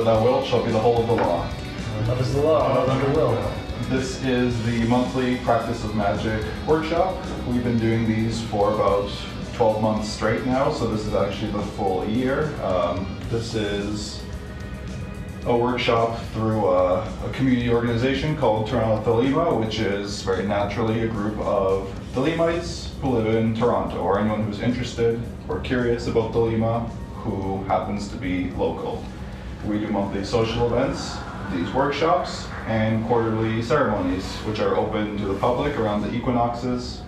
thou wilt shall be the whole of the law. Love is the law, love the will. This is the monthly Practice of Magic workshop. We've been doing these for about 12 months straight now, so this is actually the full year. This is a workshop through a community organization called Toronto Thelema, which is very naturally a group of Thelemites who live in Toronto, or anyone who's interested or curious about Thelema who happens to be local. We do monthly social events, these workshops, and quarterly ceremonies, which are open to the public around the equinoxes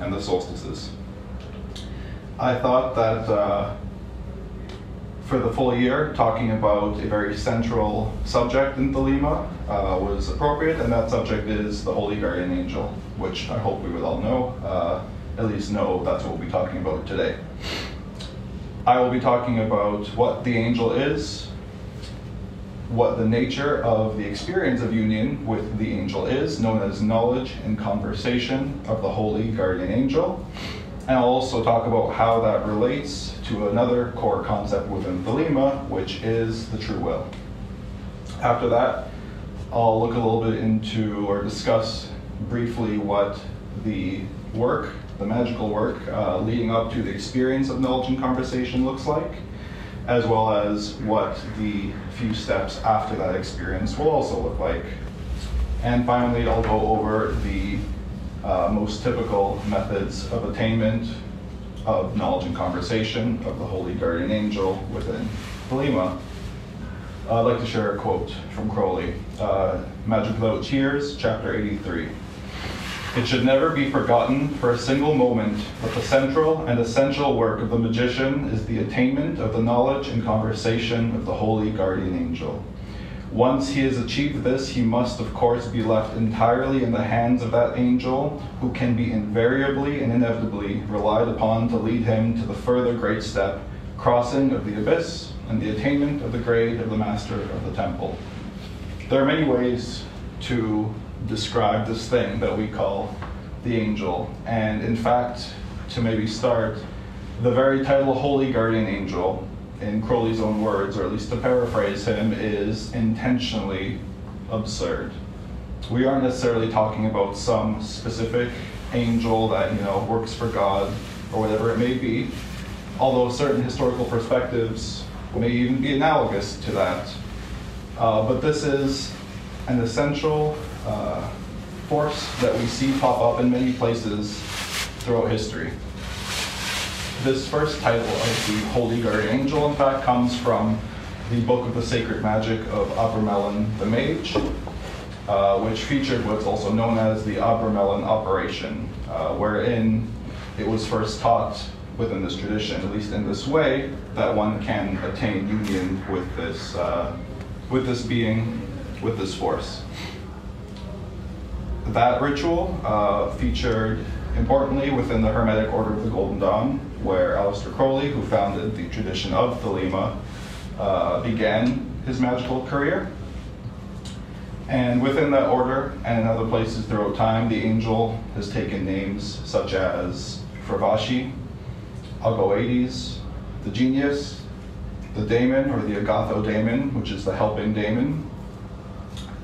and the solstices. I thought that for the full year, talking about a very central subject in Thelema was appropriate, and that subject is the Holy Guardian Angel, which I hope we would all know, at least know that's what we'll be talking about today. I will be talking about what the angel is, what the nature of the experience of union with the angel is, known as knowledge and conversation of the Holy Guardian Angel. And I'll also talk about how that relates to another core concept within Thelema, which is the true will. After that, I'll look a little bit into or discuss briefly what the work, the magical work, leading up to the experience of knowledge and conversation looks like, as well as what the few steps after that experience will also look like. And finally, I'll go over the most typical methods of attainment of knowledge and conversation of the Holy Guardian Angel within Thelema. I'd like to share a quote from Crowley, Magick Without Tears, chapter 83. It should never be forgotten for a single moment that the central and essential work of the magician is the attainment of the knowledge and conversation of the Holy Guardian Angel. Once he has achieved this, he must of course be left entirely in the hands of that angel, who can be invariably and inevitably relied upon to lead him to the further great step, crossing of the abyss and the attainment of the grade of the Master of the Temple. There are many ways to describe this thing that we call the angel, and in fact, to maybe start, the very title Holy Guardian Angel, in Crowley's own words, or at least to paraphrase him, is intentionally absurd. We aren't necessarily talking about some specific angel that, works for God or whatever it may be, although certain historical perspectives may even be analogous to that. But this is an essential force that we see pop up in many places throughout history. This first title of the Holy Guardian Angel, in fact, comes from the Book of the Sacred Magic of Abramelin the Mage, which featured what's also known as the Abramelin operation, wherein it was first taught within this tradition, at least in this way, that one can attain union with this being, with this force. That ritual featured importantly within the Hermetic Order of the Golden Dawn, where Aleister Crowley, who founded the tradition of Thelema, began his magical career. And within that order, and in other places throughout time, the angel has taken names such as Fravashi, Algoades, the Genius, the Daemon, or the Agatho Daemon, which is the helping daemon,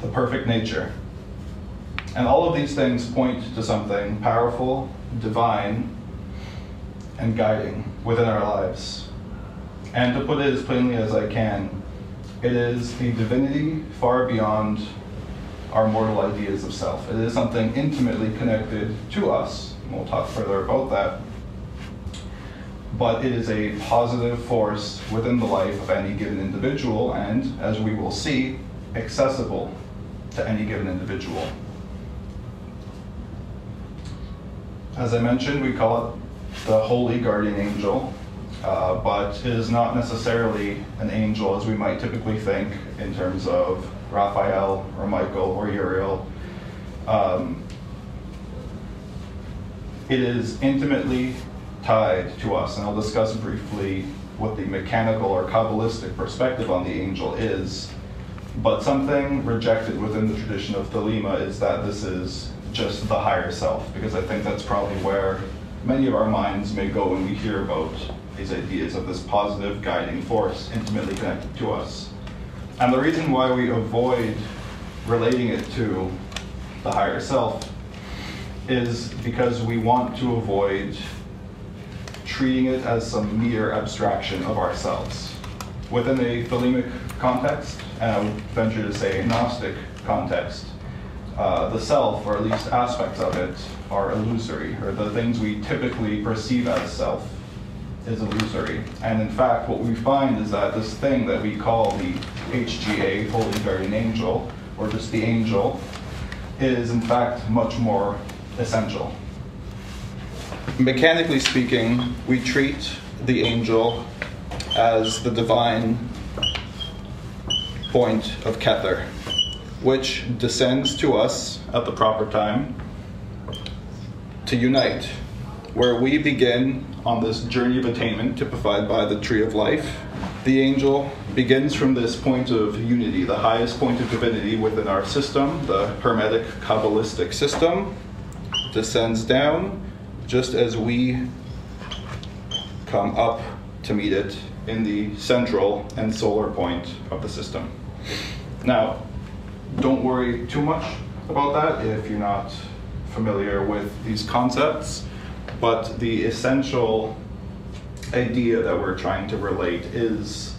the perfect nature. And all of these things point to something powerful, divine, and guiding within our lives. And to put it as plainly as I can, it is a divinity far beyond our mortal ideas of self. It is something intimately connected to us, and we'll talk further about that. But it is a positive force within the life of any given individual, and, as we will see, accessible to any given individual. As I mentioned, we call it the Holy Guardian Angel, but it is not necessarily an angel as we might typically think in terms of Raphael or Michael or Uriel. It is intimately tied to us, and I'll discuss briefly what the mechanical or Kabbalistic perspective on the angel is. But something rejected within the tradition of Thelema is that this is just the higher self, because I think that's probably where many of our minds may go when we hear about these ideas of this positive guiding force intimately connected to us. And the reason why we avoid relating it to the higher self is because we want to avoid treating it as some mere abstraction of ourselves. Within a Thelemic context, and I would venture to say a Gnostic context, the self, or at least aspects of it, are illusory, or the things we typically perceive as self is illusory. And in fact, what we find is that this thing that we call the HGA, Holy Guardian Angel, or just the angel, is in fact much more essential. Mechanically speaking, we treat the angel as the divine point of Kether, which descends to us at the proper time to unite, where we begin on this journey of attainment typified by the Tree of Life. The angel begins from this point of unity, the highest point of divinity within our system, the Hermetic Kabbalistic system, descends down just as we come up to meet it in the central and solar point of the system. Now, don't worry too much about that if you're not familiar with these concepts, but the essential idea that we're trying to relate is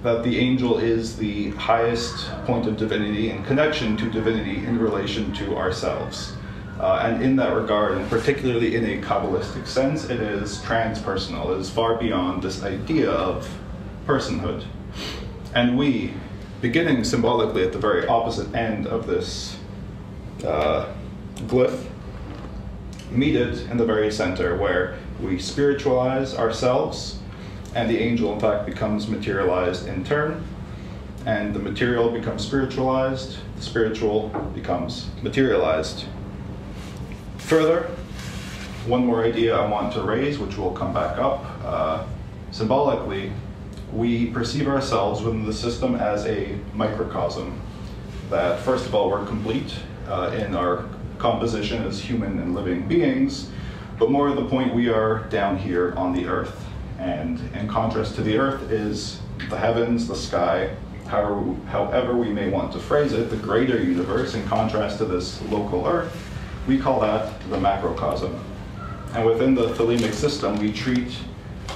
that the angel is the highest point of divinity in connection to divinity in relation to ourselves. And in that regard, and particularly in a Kabbalistic sense, it is transpersonal. It is far beyond this idea of personhood. And we, beginning symbolically at the very opposite end of this glyph, meet it in the very center, where we spiritualize ourselves, and the angel in fact becomes materialized in turn, and the material becomes spiritualized, the spiritual becomes materialized. Further, one more idea I want to raise, which will come back up. Symbolically, we perceive ourselves within the system as a microcosm. That first of all, we're complete in our composition as human and living beings, but more to the point, we are down here on the earth. And in contrast to the earth is the heavens, the sky, however we may want to phrase it, the greater universe. In contrast to this local earth, we call that the macrocosm. And within the Thelemic system, we treat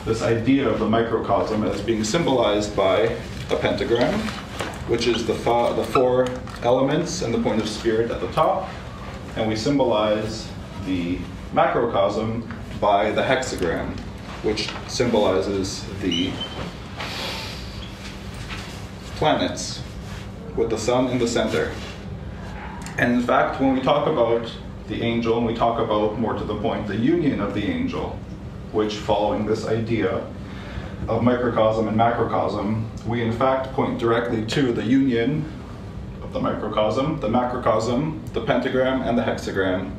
this idea of the microcosm as being symbolized by a pentagram, which is the four elements and the point of spirit at the top. And we symbolize the macrocosm by the hexagram, which symbolizes the planets with the sun in the center. And in fact, when we talk about the angel, and we talk about, more to the point, the union of the angel, which, following this idea of microcosm and macrocosm, we in fact point directly to the union of the microcosm, the macrocosm, the pentagram, and the hexagram,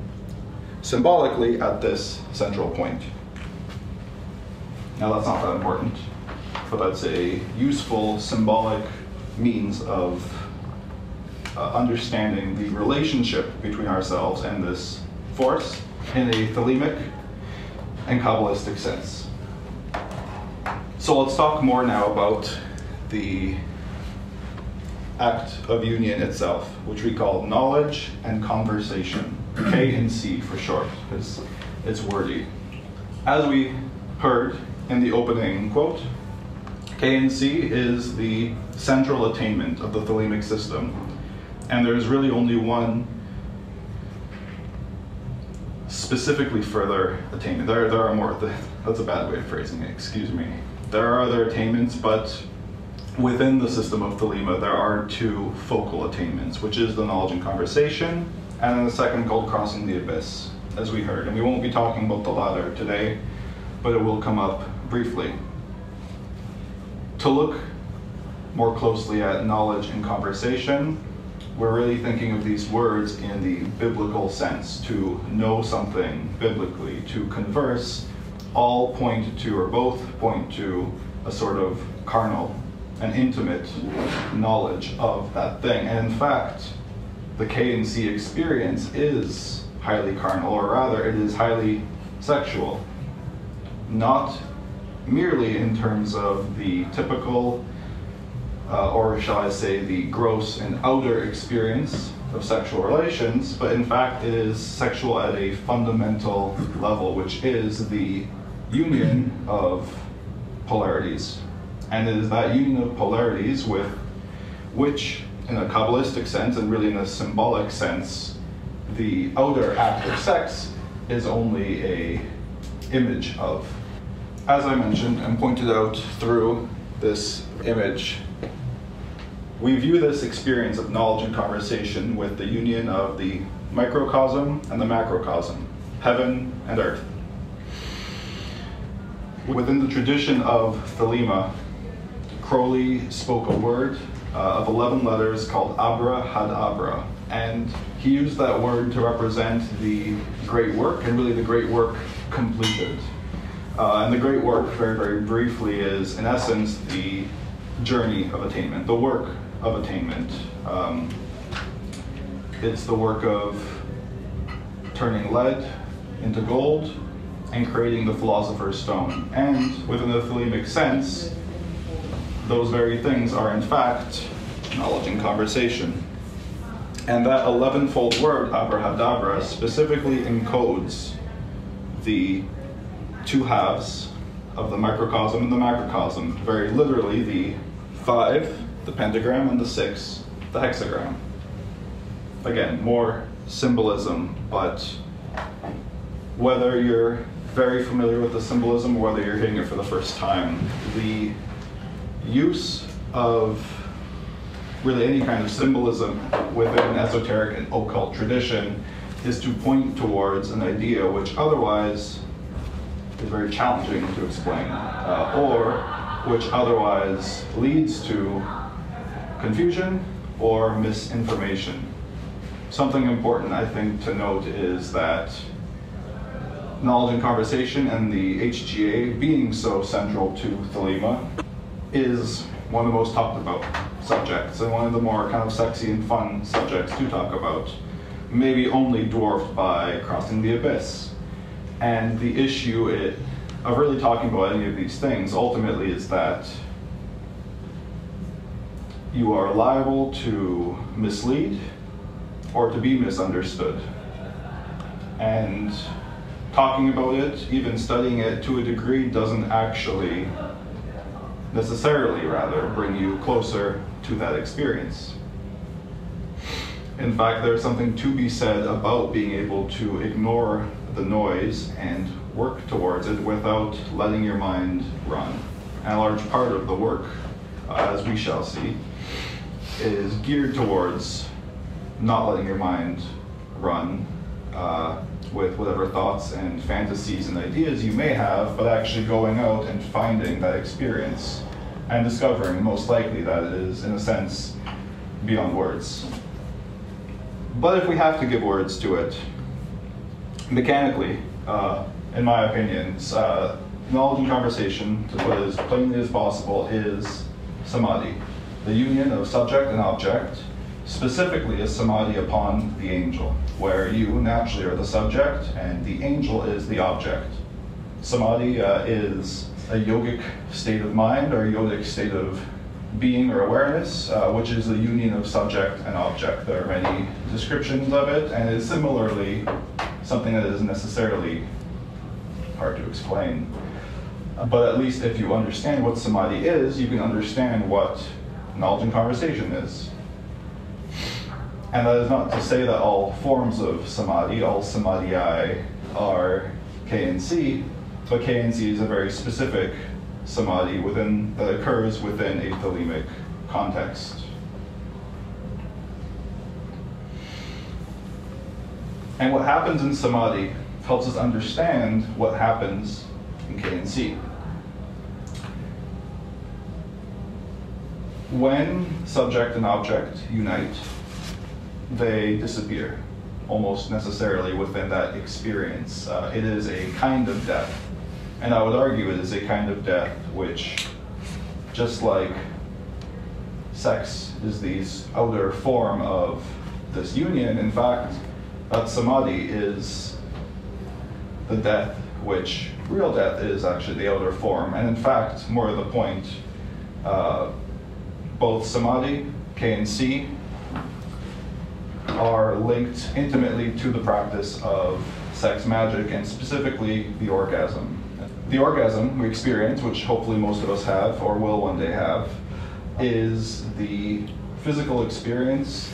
symbolically at this central point. Now that's not that important, but that's a useful symbolic means of understanding the relationship between ourselves and this force in a Thelemic and Kabbalistic sense. So let's talk more now about the act of union itself, which we call knowledge and conversation, K and C for short, because it's wordy. As we heard in the opening quote, K and C is the central attainment of the Thelemic system. And there's really only one specifically further attainment. There are more, that's a bad way of phrasing it, excuse me. There are other attainments, but within the system of Thelema, there are two focal attainments, which is the knowledge and conversation, and then the second called crossing the abyss, as we heard. And we won't be talking about the latter today, but it will come up briefly. To look more closely at knowledge and conversation, we're really thinking of these words in the biblical sense. To know something biblically, to converse, all point to, or both point to, a sort of carnal, an intimate knowledge of that thing. And in fact, the K and C experience is highly carnal, or rather, it is highly sexual. Not merely in terms of the typical or shall I say the gross and outer experience of sexual relations, but in fact it is sexual at a fundamental level, which is the union of polarities. And it is that union of polarities with which, in a Kabbalistic sense, and really in a symbolic sense, the outer act of sex is only a image of. As I mentioned and pointed out through this image, we view this experience of knowledge and conversation with the union of the microcosm and the macrocosm, heaven and earth. Within the tradition of Thelema, Crowley spoke a word of 11 letters called Abra, and he used that word to represent the great work, and really the great work completed. And the great work, very, very briefly, is in essence the journey of attainment, the work of attainment. It's the work of turning lead into gold and creating the philosopher's stone. And within the Thelemic sense, those very things are in fact knowledge and conversation. And that 11-fold word, abrahadabra, specifically encodes the two halves of the microcosm and the macrocosm. Very literally, the 5, the pentagram, and the 6, the hexagram. Again, more symbolism, but whether you're very familiar with the symbolism or whether you're hearing it for the first time, the use of really any kind of symbolism within an esoteric and occult tradition is to point towards an idea which otherwise is very challenging to explain, or which otherwise leads to confusion or misinformation. Something important, I think, to note is that knowledge and conversation and the HGA being so central to Thelema is one of the most talked about subjects and one of the more kind of sexy and fun subjects to talk about, maybe only dwarfed by Crossing the Abyss. And the issue of really talking about any of these things ultimately is that you are liable to mislead or to be misunderstood. And talking about it, even studying it to a degree, doesn't actually necessarily, rather, bring you closer to that experience. In fact, there's something to be said about being able to ignore the noise and work towards it without letting your mind run. And a large part of the work, as we shall see, is geared towards not letting your mind run with whatever thoughts and fantasies and ideas you may have, but actually going out and finding that experience and discovering most likely that it is, in a sense, beyond words. But if we have to give words to it, mechanically, in my opinion, knowledge and conversation, to put it as plainly as possible, is samadhi, the union of subject and object, specifically a samadhi upon the angel, where you naturally are the subject and the angel is the object. Samadhi is a yogic state of mind or a yogic state of being or awareness, which is the union of subject and object. There are many descriptions of it, and it's similarly something that isn't necessarily hard to explain. But at least if you understand what samadhi is, you can understand what knowledge and conversation is. And that is not to say that all forms of samadhi, all samadhi are K and C, but K and C is a very specific samadhi that occurs within a Thelemic context. And what happens in samadhi helps us understand what happens in K and C. When subject and object unite, they disappear almost necessarily within that experience. It is a kind of death. And I would argue it is a kind of death which, just like sex is the outer form of this union, in fact, samadhi is the death which, real death is actually the outer form. And in fact, more to the point, both samadhi, K and C, are linked intimately to the practice of sex magic, and specifically the orgasm. The orgasm we experience, which hopefully most of us have or will one day have, is the physical experience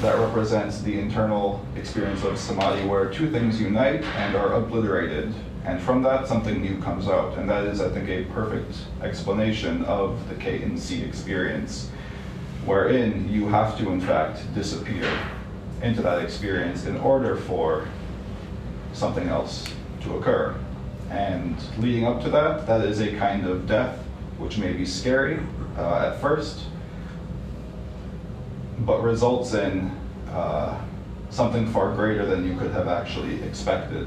that represents the internal experience of samadhi, where two things unite and are obliterated, and from that something new comes out. And that is, I think, a perfect explanation of the K and C experience, wherein you have to, in fact, disappear into that experience in order for something else to occur. And leading up to that, that is a kind of death, which may be scary at first, but results in something far greater than you could have actually expected.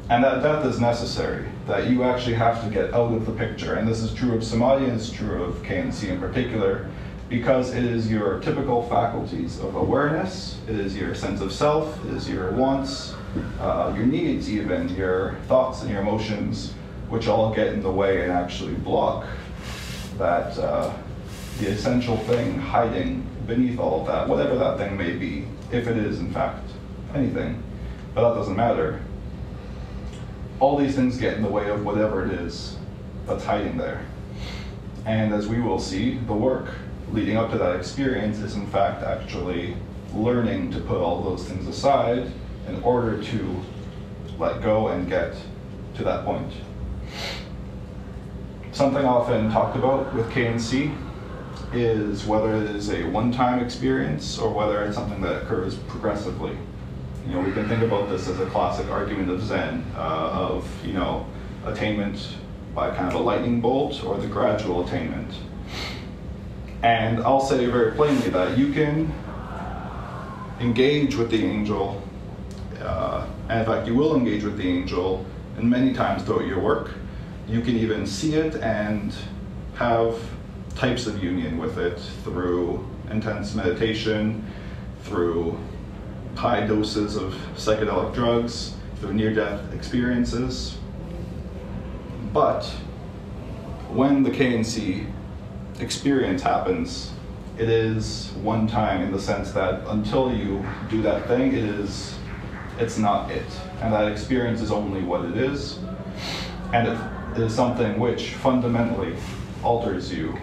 And that death is necessary, that you actually have to get out of the picture. And this is true of samadhi, and it's true of K and C in particular, because it is your typical faculties of awareness, it is your sense of self, it is your wants, your needs even, your thoughts and your emotions, which all get in the way and actually block that the essential thing hiding beneath all of that, whatever that thing may be, if it is in fact anything, but that doesn't matter. All these things get in the way of whatever it is that's hiding there. And as we will see, the work leading up to that experience is in fact actually learning to put all those things aside in order to let go and get to that point. Something often talked about with K and C is whether it is a one-time experience or whether it's something that occurs progressively. You know, we can think about this as a classic argument of Zen, of, you know, attainment by kind of a lightning bolt or the gradual attainment. And I'll say very plainly that you can engage with the angel, and in fact you will engage with the angel in many times throughout your work. You can even see it and have types of union with it through intense meditation, through high doses of psychedelic drugs, through near-death experiences. But when the K and C experience happens, it is one time in the sense that until you do that thing, it's not it. And that experience is only what it is. And it is something which fundamentally alters you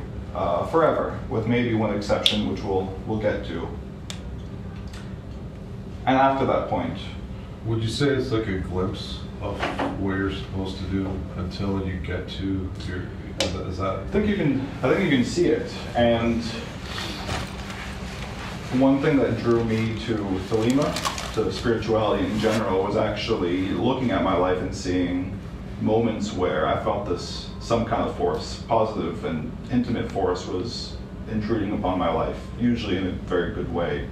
forever, with maybe one exception, which we'll get to. And after that point, would you say it's like a glimpse of what you're supposed to do until you get to your? Is that? I think you can see it. And one thing that drew me to Thelema, to spirituality in general, was actually looking at my life and seeing moments where I felt some kind of force, positive and intimate force, was intruding upon my life, usually in a very good way.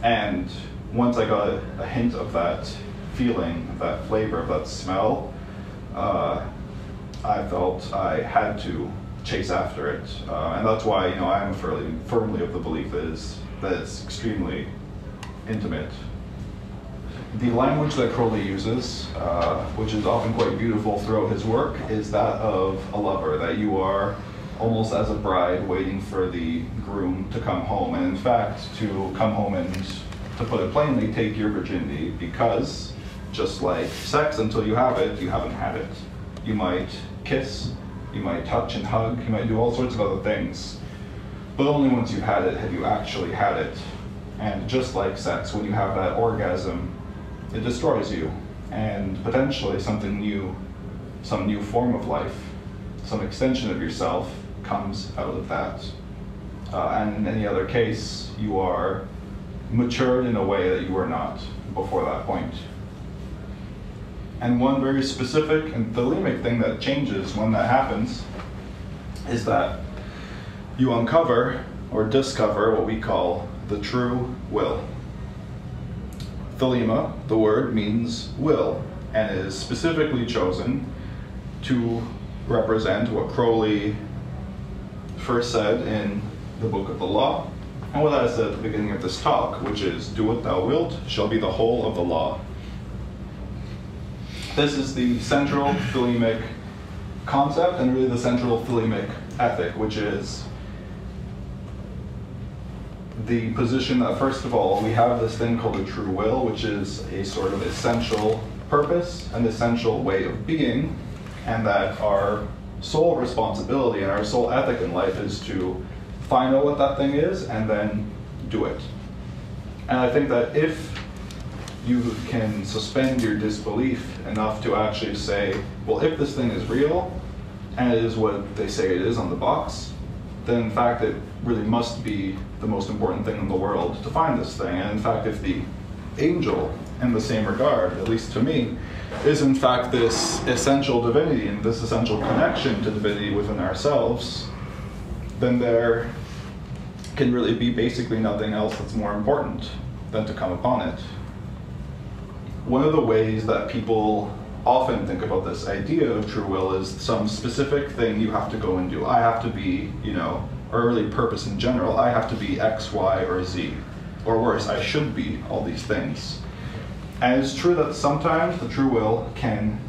And once I got a hint of that feeling, of that flavor, of that smell, I felt I had to chase after it. And that's why, you know, I am firmly of the belief that it's extremely intimate. The language that Crowley uses, which is often quite beautiful throughout his work, is that of a lover, that you are almost as a bride waiting for the groom to come home, and in fact to come home and, to put it plainly, take your virginity, because just like sex, until you have it, you haven't had it. You might kiss, you might touch and hug, you might do all sorts of other things, but only once you've had it have you actually had it. And just like sex, when you have that orgasm, it destroys you, and potentially something new, some new form of life, some extension of yourself comes out of that. And in any other case, you are matured in a way that you were not before that point. And one very specific and Thelemic thing that changes when that happens is that you uncover or discover what we call the true will. Thelema, the word, means will, and is specifically chosen to represent what Crowley first said in the Book of the Law, and what I said at the beginning of this talk, which is, "Do what thou wilt shall be the whole of the law." This is the central Thelemic concept and really the central Thelemic ethic, which is the position that, first of all, we have this thing called a true will, which is a sort of essential purpose, an essential way of being, and that our sole responsibility and our sole ethic in life is to find out what that thing is and then do it. And I think that if you can suspend your disbelief enough to actually say, well, if this thing is real, and it is what they say it is on the box, then in fact it really must be the most important thing in the world to find this thing. And in fact, if the angel, in the same regard, at least to me, is in fact this essential divinity and this essential connection to divinity within ourselves, then there can really be basically nothing else that's more important than to come upon it. One of the ways that people often think about this idea of true will is some specific thing you have to go and do. I have to be, or really purpose in general, I have to be X, Y, or Z. Or worse, I should be all these things. And it's true that sometimes the true will can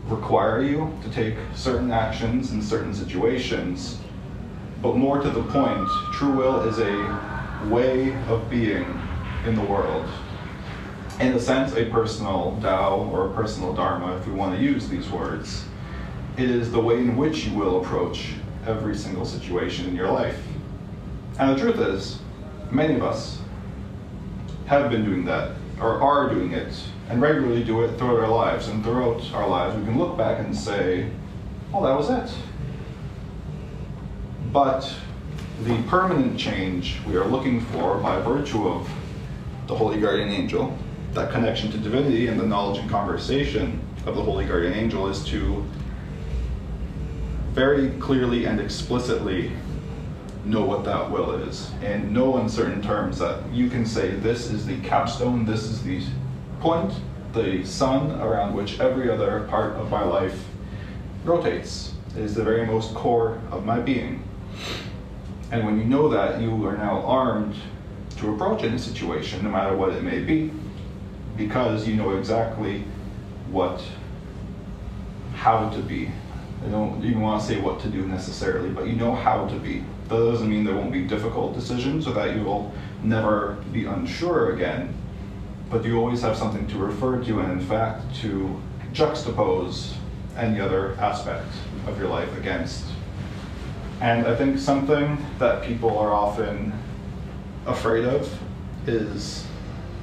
require you to take certain actions in certain situations, but more to the point, true will is a way of being in the world. In a sense, a personal Tao or a personal Dharma, if we want to use these words. It is the way in which you will approach every single situation in your life. And the truth is, many of us have been doing that, or are doing it, and regularly do it throughout our lives. And throughout our lives, we can look back and say, oh, that was it. But the permanent change we are looking for by virtue of the Holy Guardian Angel, that connection to divinity and the knowledge and conversation of the Holy Guardian Angel, is to very clearly and explicitly know what that will is, in no uncertain terms, that you can say this is the capstone, this is the point, the sun around which every other part of my life rotates. It is the very most core of my being. And when you know that, you are now armed to approach any situation, no matter what it may be, because you know exactly how to be. I don't even want to say what to do necessarily, but you know how to be. That doesn't mean there won't be difficult decisions or that you will never be unsure again, but you always have something to refer to and in fact to juxtapose any other aspect of your life against. And I think something that people are often afraid of is,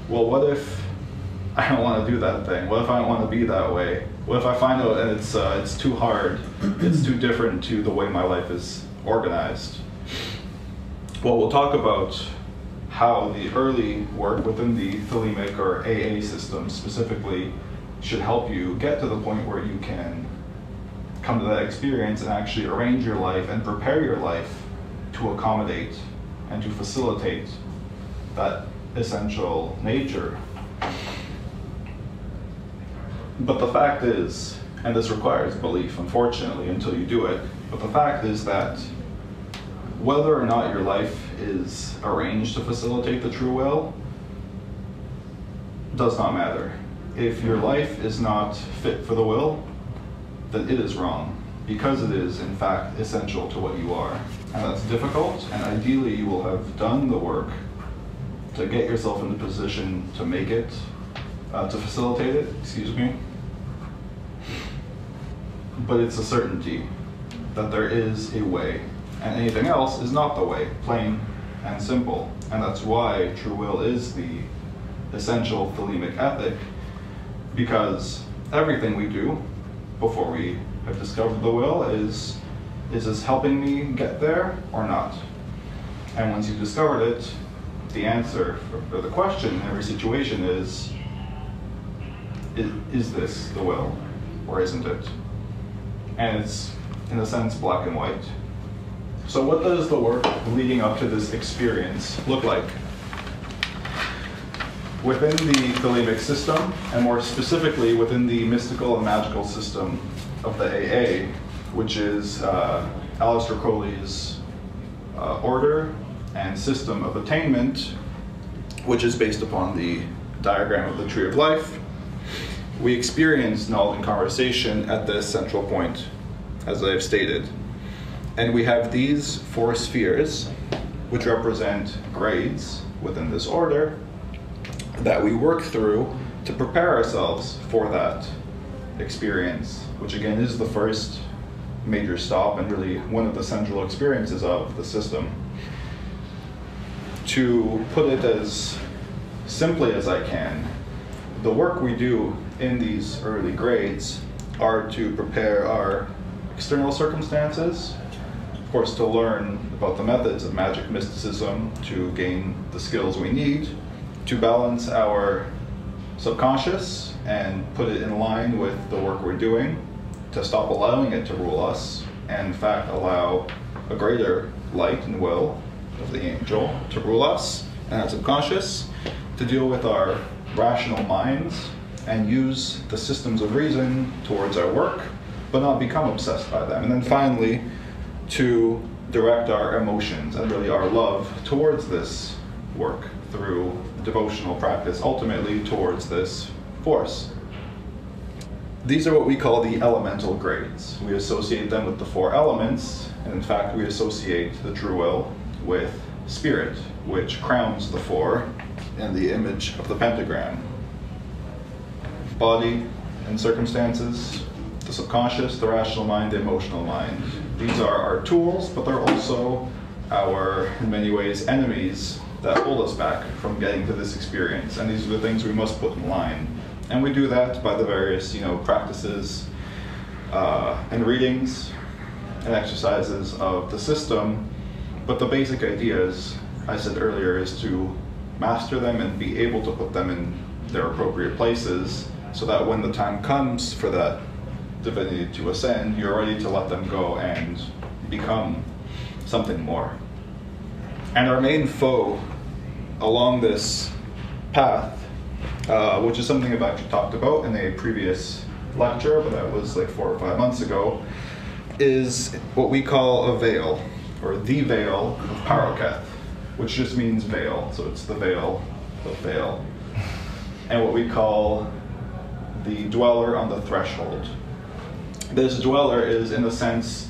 well, what if I don't want to do that thing? What if I don't want to be that way? What if I find out and it's too hard, it's too different to the way my life is organized? Well, we'll talk about how the early work within the Thelemic or AA system specifically should help you get to the point where you can come to that experience and actually arrange your life and prepare your life to accommodate and to facilitate that essential nature. But the fact is, and this requires belief, unfortunately, until you do it, but the fact is that whether or not your life is arranged to facilitate the true will does not matter. If your life is not fit for the will, then it is wrong, because it is, in fact, essential to what you are. And that's difficult, and ideally you will have done the work to get yourself in the position to make it, to facilitate it, But it's a certainty that there is a way, and anything else is not the way, plain and simple. And that's why true will is the essential Thelemic ethic, because everything we do before we have discovered the will is this helping me get there or not? And once you've discovered it, the answer or the question in every situation is this the will or isn't it? And it's, in a sense, black and white. So what does the work leading up to this experience look like? Within the Thelemic system, and more specifically within the mystical and magical system of the AA, which is Aleister Crowley's order and system of attainment, which is based upon the diagram of the Tree of Life, we experience knowledge and conversation at this central point as I've stated. And we have these 4 spheres, which represent grades within this order, that we work through to prepare ourselves for that experience, which again is the first major stop and really one of the central experiences of the system. To put it as simply as I can, the work we do in these early grades are to prepare our external circumstances, of course to learn about the methods of magic mysticism, to gain the skills we need, to balance our subconscious and put it in line with the work we're doing, to stop allowing it to rule us, and in fact allow a greater light and will of the angel to rule us and our subconscious, to deal with our rational minds and use the systems of reason towards our work, but not become obsessed by them. And then finally, to direct our emotions and really our love towards this work through devotional practice, ultimately towards this force. These are what we call the elemental grades. We associate them with the 4 elements, and in fact we associate the true will with spirit, which crowns the 4 in the image of the pentagram. Body and circumstances, the subconscious, the rational mind, the emotional mind. These are our tools, but they're also our, in many ways, enemies that hold us back from getting to this experience. And these are the things we must put in line. And we do that by the various, practices and readings and exercises of the system. But the basic idea, as I said earlier, is to master them and be able to put them in their appropriate places, so that when the time comes for that divinity to ascend, you're ready to let them go and become something more. And our main foe along this path, which is something I've actually talked about in a previous lecture, but that was like 4 or 5 months ago, is what we call a veil, or the veil of Paroketh, which just means veil, so it's the veil of veil. And what we call the dweller on the threshold. This dweller is, in a sense,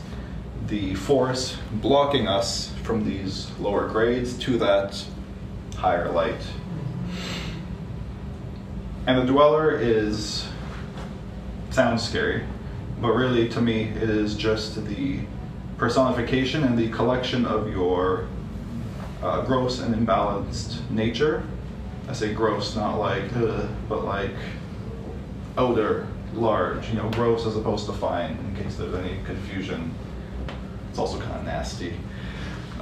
the force blocking us from these lower grades to that higher light. And the dweller sounds scary, but really to me it is just the personification and the collection of your gross and imbalanced nature. I say gross, not like, but like outer, large, gross as opposed to fine, in case there's any confusion. It's also kind of nasty.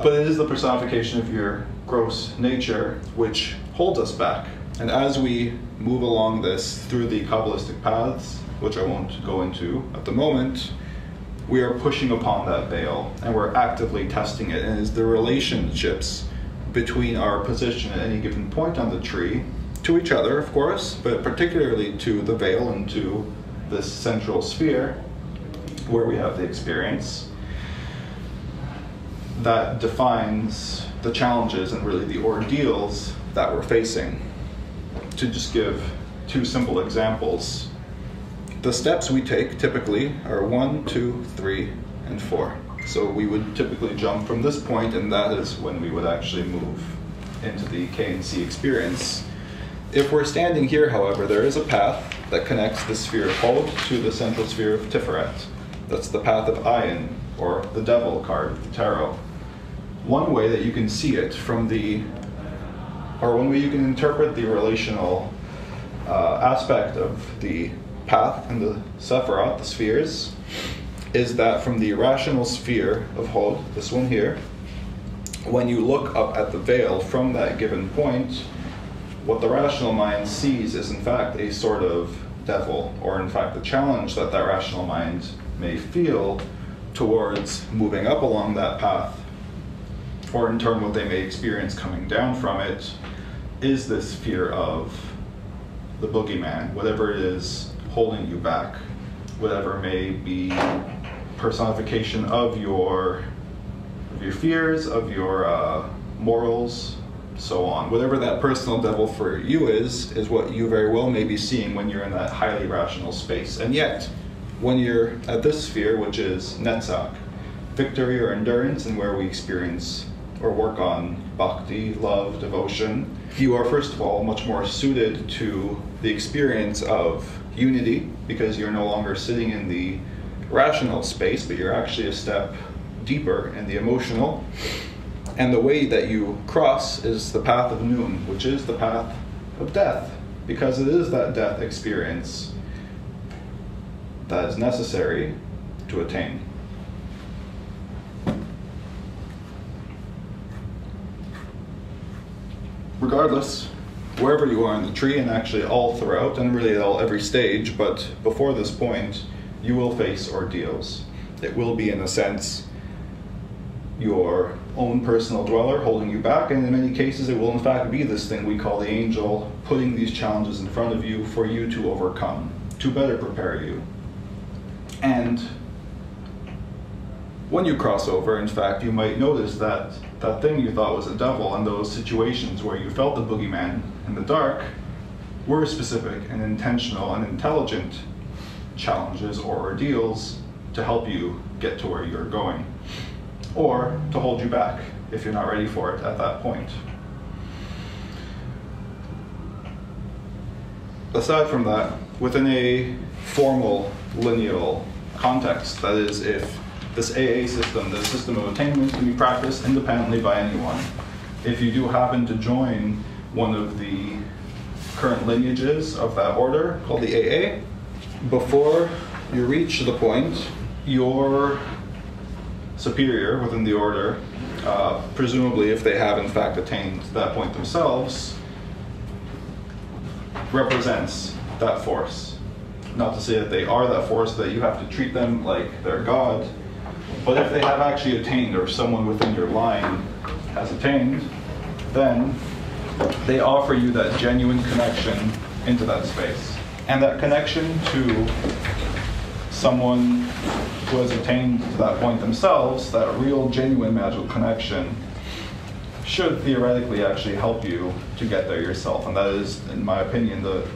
But it is the personification of your gross nature which holds us back. And as we move along this through the Kabbalistic paths, which I won't go into at the moment, we are pushing upon that veil and we're actively testing it. And it's the relationships between our position at any given point on the tree, to each other, of course, but particularly to the veil and to this central sphere where we have the experience, that defines the challenges and really the ordeals that we're facing. To just give 2 simple examples, the steps we take typically are 1, 2, 3, and 4. So we would typically jump from this point, and that is when we would actually move into the K and C experience. If we're standing here, however, there is a path that connects the sphere of Hod to the central sphere of Tiferet. That's the path of Ayin, or the devil card of the tarot. One way that you can see it one way you can interpret the relational aspect of the path and the Sephiroth, the spheres, is that from the rational sphere of Hod, this one here, when you look up at the veil from that given point, what the rational mind sees is in fact a sort of devil, or in fact the challenge that that rational mind may feel towards moving up along that path, or in turn what they may experience coming down from it, is this fear of the boogeyman, whatever it is holding you back, whatever may be personification of your fears, of your morals, so on. Whatever that personal devil for you is what you very well may be seeing when you're in that highly rational space. And yet, when you're at this sphere, which is Netzach, victory or endurance, and where we experience or work on bhakti, love, devotion, you are first of all much more suited to the experience of unity, because you're no longer sitting in the rational space, but you're actually a step deeper in the emotional. And the way that you cross is the path of Noon, which is the path of death, because it is that death experience that is necessary to attain. Regardless, wherever you are in the tree, and actually all throughout, and really at every stage, but before this point, you will face ordeals. It will be, in a sense, your own personal dweller holding you back, and in many cases it will in fact be this thing we call the angel putting these challenges in front of you for you to overcome, to better prepare you. And when you cross over, in fact, you might notice that that thing you thought was a devil, and those situations where you felt the boogeyman in the dark, were specific and intentional and intelligent challenges or ordeals to help you get to where you're going, or to hold you back if you're not ready for it at that point. Aside from that, within a formal lineal context, that is, if this AA system, the system of attainment, can be practiced independently by anyone. If you do happen to join one of the current lineages of that order, called the AA, before you reach the point, your superior within the order, presumably if they have in fact attained that point themselves, represents that force. Not to say that they are that force, that you have to treat them like they're God, but if they have actually attained, or someone within your line has attained, then they offer you that genuine connection into that space. And that connection to someone who has attained to that point themselves, that real, genuine, magical connection, should theoretically actually help you to get there yourself. And that is, in my opinion, the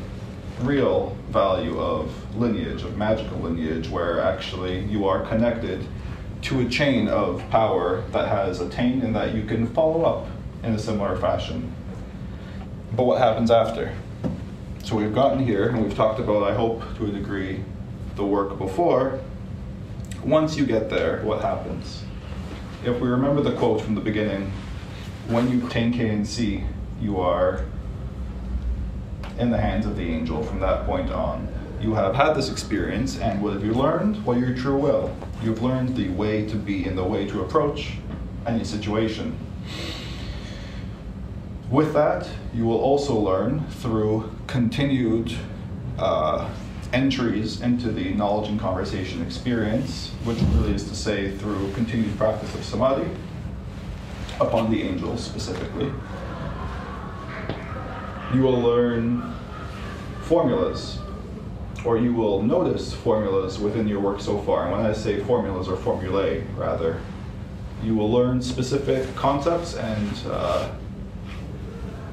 real value of lineage, of magical lineage, where actually you are connected to a chain of power that has attained and that you can follow up in a similar fashion. But what happens after? So we've gotten here, and we've talked about, I hope, to a degree, the work before. Once you get there, what happens? If we remember the quote from the beginning, when you attain KNC, you are in the hands of the angel from that point on. You have had this experience, and what have you learned? Well, your true will. You've learned the way to be and the way to approach any situation. With that, you will also learn through continued entries into the knowledge and conversation experience, which really is to say through continued practice of samadhi, upon the angels specifically. You will learn formulas, or you will notice formulas within your work so far. And when I say formulas, or formulae rather, you will learn specific concepts and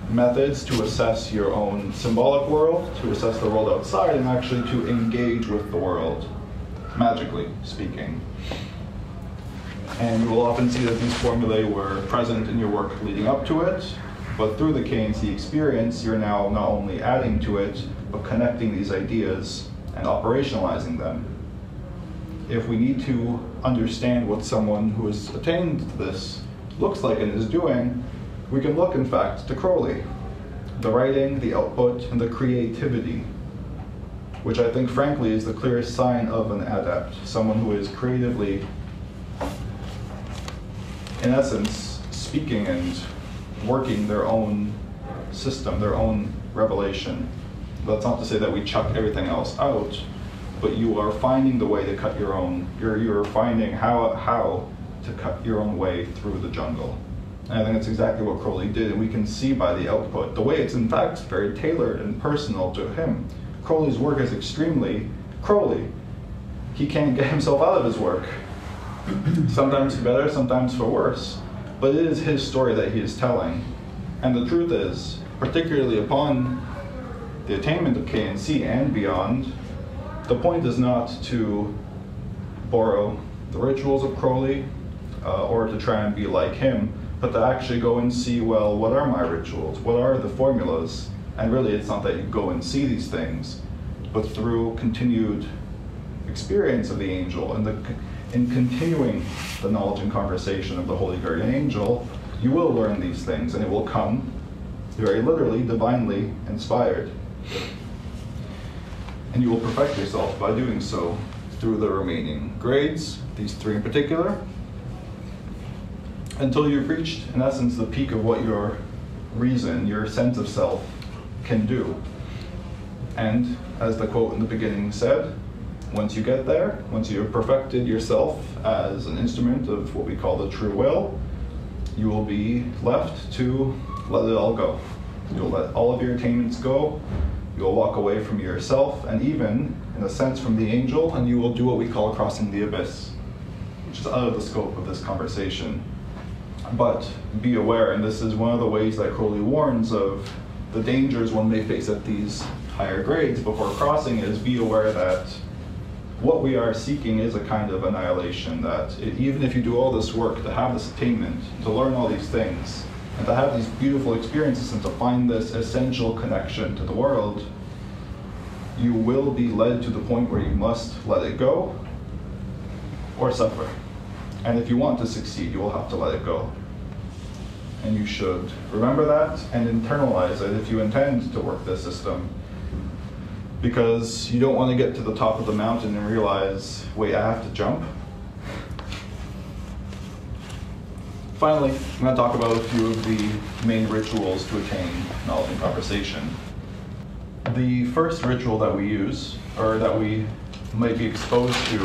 methods to assess your own symbolic world, to assess the world outside, and actually to engage with the world, magically speaking. And you will often see that these formulae were present in your work leading up to it, but through the KNC experience, you're now not only adding to it, but connecting these ideas and operationalizing them. If we need to understand what someone who has attained this looks like and is doing, we can look, in fact, to Crowley. The writing, the output, and the creativity, which I think, frankly, is the clearest sign of an adept, someone who is creatively, in essence, speaking and working their own system, their own revelation. That's not to say that we chuck everything else out, but you are finding the way to cut your own, you're finding how to cut your own way through the jungle. And I think that's exactly what Crowley did, and we can see by the output, the way it's in fact very tailored and personal to him. Crowley's work is extremely Crowley. He can't get himself out of his work. Sometimes for better, sometimes for worse. But it is his story that he is telling. And the truth is, particularly upon the attainment of KNC and beyond, the point is not to borrow the rituals of Crowley or to try and be like him, but to actually go and see, well, what are my rituals? What are the formulas? And really, it's not that you go and see these things, but through continued experience of the angel and in continuing the knowledge and conversation of the Holy Guardian Angel, you will learn these things, and it will come very literally, divinely inspired. And you will perfect yourself by doing so through the remaining grades, these 3 in particular, until you've reached, in essence, the peak of what your reason, your sense of self, can do. And as the quote in the beginning said, once you get there, once you have perfected yourself as an instrument of what we call the true will, you will be left to let it all go. You'll let all of your attainments go. You'll walk away from yourself, and even, in a sense, from the angel, and you will do what we call crossing the abyss, which is out of the scope of this conversation. But be aware, and this is one of the ways that Crowley warns of the dangers one may face at these higher grades before crossing, is be aware that what we are seeking is a kind of annihilation, that even if you do all this work to have this attainment, to learn all these things, and to have these beautiful experiences and to find this essential connection to the world, you will be led to the point where you must let it go or suffer. And if you want to succeed, you will have to let it go. And you should remember that and internalize it if you intend to work this system. Because you don't want to get to the top of the mountain and realize, wait, I have to jump. Finally, I'm going to talk about a few of the main rituals to attain knowledge and conversation. The first ritual that we use, or that we might be exposed to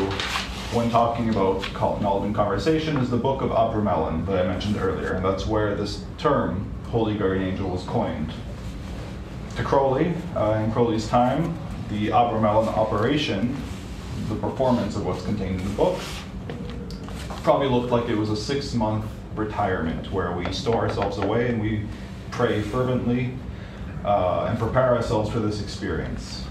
when talking about knowledge and conversation, is the book of Abramelin that I mentioned earlier, and that's where this term, Holy Guardian Angel, was coined. To Crowley, in Crowley's time, the Abramelin operation, the performance of what's contained in the book, probably looked like it was a 6-month retirement where we store ourselves away and we pray fervently and prepare ourselves for this experience.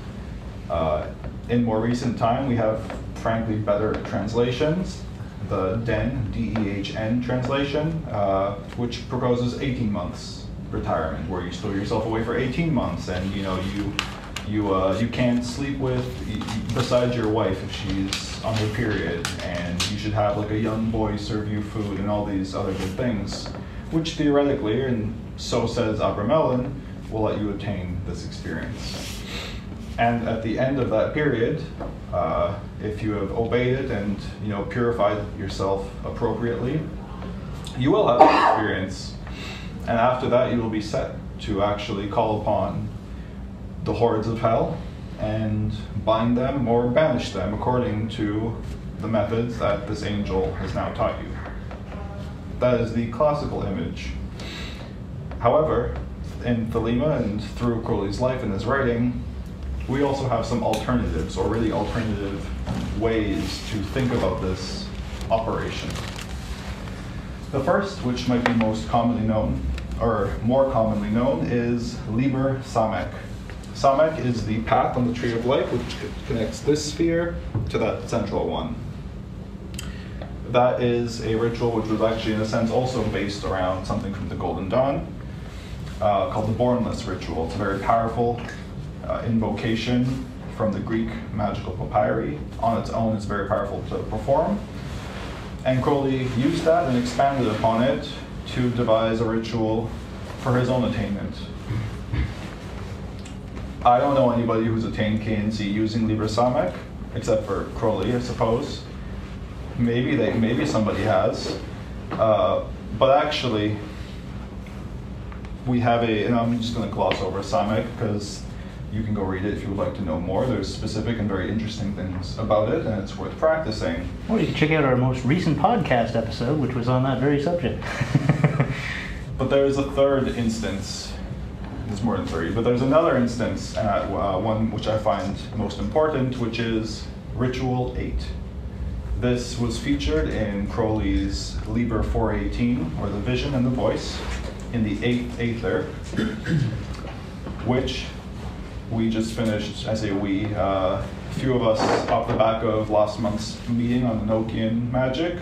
In more recent time, we have, frankly, better translations. The DEN, D-E-H-N translation, which proposes 18 months retirement, where you store yourself away for 18 months, and you can't sleep with besides your wife if she's on her period, and you should have like a young boy serve you food and all these other good things, which theoretically, and so says Abramelin, will let you attain this experience. And at the end of that period, if you have obeyed it and purified yourself appropriately, you will have this experience. And after that, you will be set to actually call upon the hordes of hell and bind them or banish them according to the methods that this angel has now taught you. That is the classical image. However, in Thelema and through Crowley's life and his writing, we also have some alternatives, or really alternative ways to think about this operation. The first, which might be most commonly known, or more commonly known, is Liber Samekh. Samekh is the path on the tree of life which connects this sphere to that central one. That is a ritual which was actually, in a sense, also based around something from the Golden Dawn, called the Bornless ritual. It's a very powerful invocation from the Greek magical papyri. On its own, it's very powerful to perform. And Crowley used that and expanded upon it to devise a ritual for his own attainment. I don't know anybody who's attained KNC using Liber Samekh, except for Crowley, I suppose. Maybe somebody has. But actually, we have and I'm just going to gloss over Samekh because you can go read it if you would like to know more. There's specific and very interesting things about it, and it's worth practicing. Or you can check out our most recent podcast episode, which was on that very subject. But there's a third instance. There's more than 3, but there's another instance, one which I find most important, which is Ritual VIII. This was featured in Crowley's Liber 418, or the Vision and the Voice, in the 8th Aether, which we just finished, I say we, few of us, off the back of last month's meeting on Enochian Magic,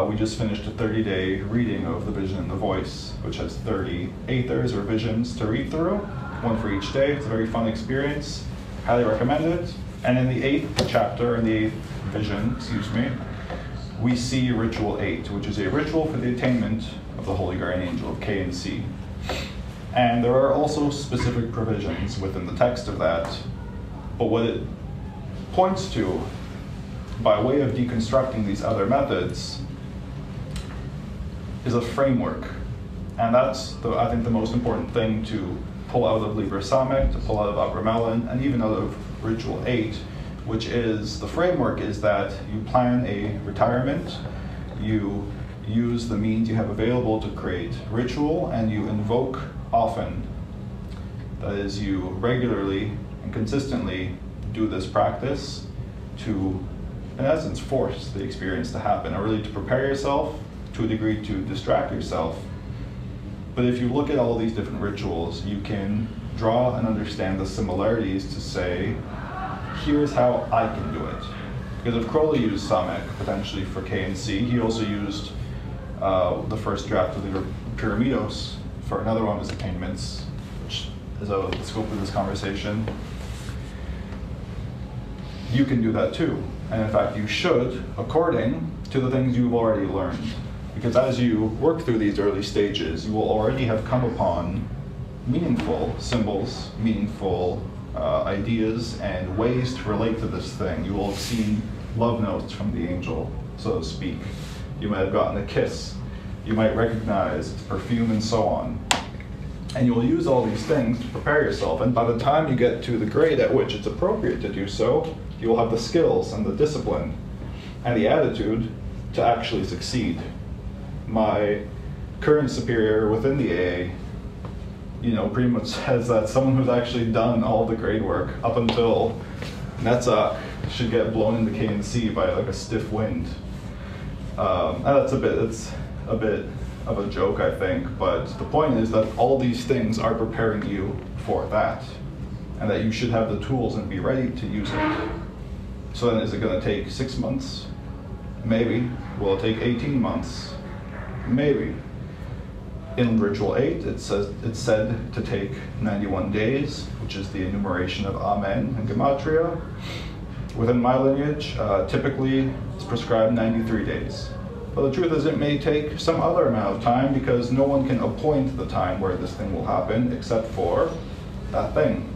we just finished a 30-day reading of The Vision and the Voice, which has 30 aethers or visions to read through, one for each day. It's a very fun experience. Highly recommend it. And in the 8th chapter, in the 8th vision, we see Ritual VIII, which is a ritual for the attainment of the Holy Guardian Angel of K and C. And there are also specific provisions within the text of that, but what it points to, by way of deconstructing these other methods, is a framework. And that's, I think, the most important thing to pull out of Liber Samekh, to pull out of Abramelin, and even out of Ritual VIII, which is, the framework is that you plan a retirement, you use the means you have available to create ritual, and you invoke often. That is, you regularly and consistently do this practice to, in essence, force the experience to happen, or really to prepare yourself, to a degree to distract yourself. But if you look at all these different rituals, you can draw and understand the similarities to say, here's how I can do it. Because if Crowley used Samekh potentially for K and C, he also used the first draft of the Liber Pyramidos for another one of his attainments, which is out of the scope of this conversation. You can do that too. And in fact, you should, according to the things you've already learned. Because as you work through these early stages, you will already have come upon meaningful symbols, meaningful ideas, and ways to relate to this thing. You will have seen love notes from the angel, so to speak. You might have gotten a kiss. You might recognize its perfume and so on. And you will use all these things to prepare yourself. And by the time you get to the grade at which it's appropriate to do so, you will have the skills and the discipline and the attitude to actually succeed. My current superior within the AA, pretty much says that someone who's actually done all the grade work up until Netzach should get blown into K and C by like a stiff wind. And it's a bit of a joke, I think, but the point is that all these things are preparing you for that, and that you should have the tools and be ready to use it. So then, is it going to take 6 months? Maybe. Will it take 18 months? Maybe. In Ritual VIII, it's said to take 91 days, which is the enumeration of Amen and Gematria. Within my lineage, typically it's prescribed 93 days. But the truth is, it may take some other amount of time, because no one can appoint the time where this thing will happen except for that thing.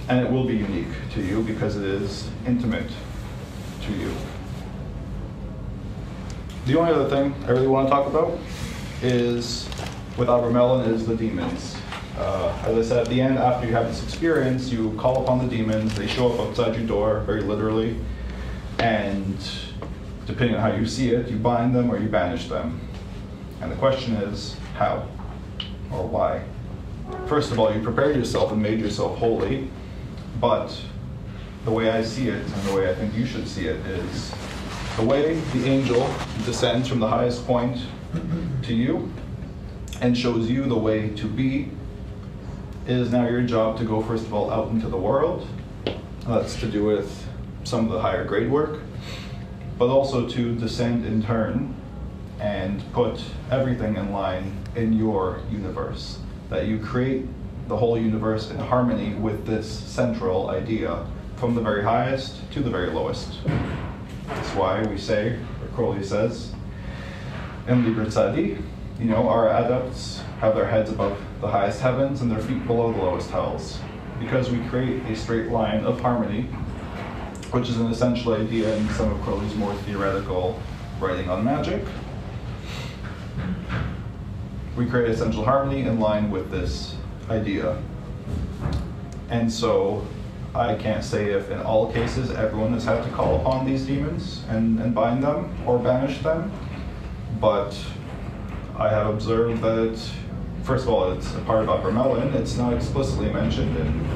And it will be unique to you because it is intimate to you. The only other thing I really want to talk about is, with Abramelin, is the demons. As I said, at the end, after you have this experience, you call upon the demons. They show up outside your door, very literally, and depending on how you see it, you bind them or you banish them. And the question is, how or why? First of all, you prepared yourself and made yourself holy, but the way I see it, and the way I think you should see it, is the way the angel descends from the highest point to you and shows you the way to be. It is now your job to go, first of all, out into the world. That's to do with some of the higher grade work, but also to descend in turn and put everything in line in your universe. That you create the whole universe in harmony with this central idea, from the very highest to the very lowest. That's why we say, or Crowley says, in Liber VIII, our adepts have their heads above the highest heavens and their feet below the lowest hells, because we create a straight line of harmony, which is an essential idea in some of Crowley's more theoretical writing on magic. We create essential harmony in line with this idea. And so I can't say if in all cases everyone has had to call upon these demons and bind them or banish them, but I have observed that, first of all, it's a part of Abramelin. It's not explicitly mentioned in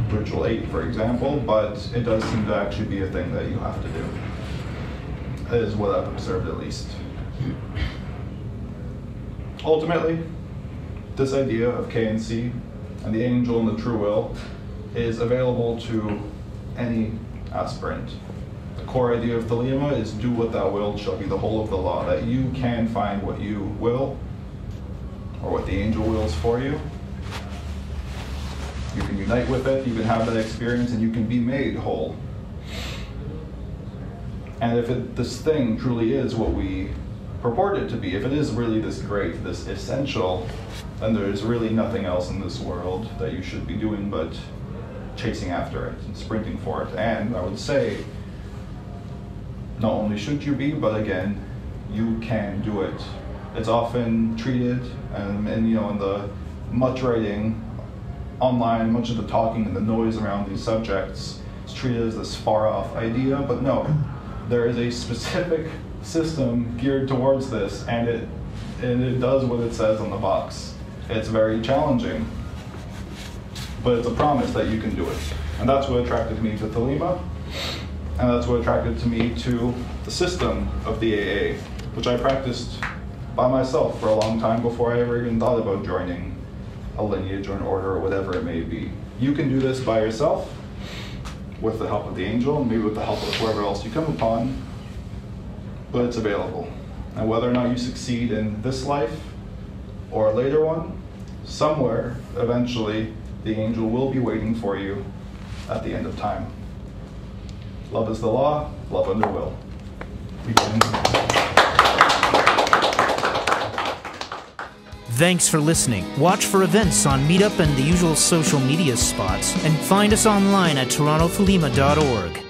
Ritual VIII, for example, but it does seem to actually be a thing that you have to do. That is what I've observed, at least. Ultimately, this idea of K and C and the angel and the true will is available to any aspirant. The core idea of Thelema is do what thou wilt shall be the whole of the law, that you can find what you will, or what the angel wills for you. You can unite with it, you can have that experience, and you can be made whole. And if this thing truly is what we purport it to be, if it is really this great, this essential, then there's really nothing else in this world that you should be doing but chasing after it and sprinting for it. And I would say, not only should you be, but again, you can do it. It's often treated, and in the much writing online, much of the talking and the noise around these subjects is treated as this far-off idea, but no, there is a specific system geared towards this, and it does what it says on the box. It's very challenging, but it's a promise that you can do it. And that's what attracted me to Thelema, and that's what attracted me to the system of the AA, which I practiced by myself for a long time before I ever even thought about joining a lineage or an order or whatever it may be. You can do this by yourself, with the help of the angel, and maybe with the help of whoever else you come upon, but it's available. And whether or not you succeed in this life or a later one, somewhere, eventually, the angel will be waiting for you at the end of time. Love is the law, love under will. Thanks for listening. Watch for events on Meetup and the usual social media spots, and find us online at torontothelema.org.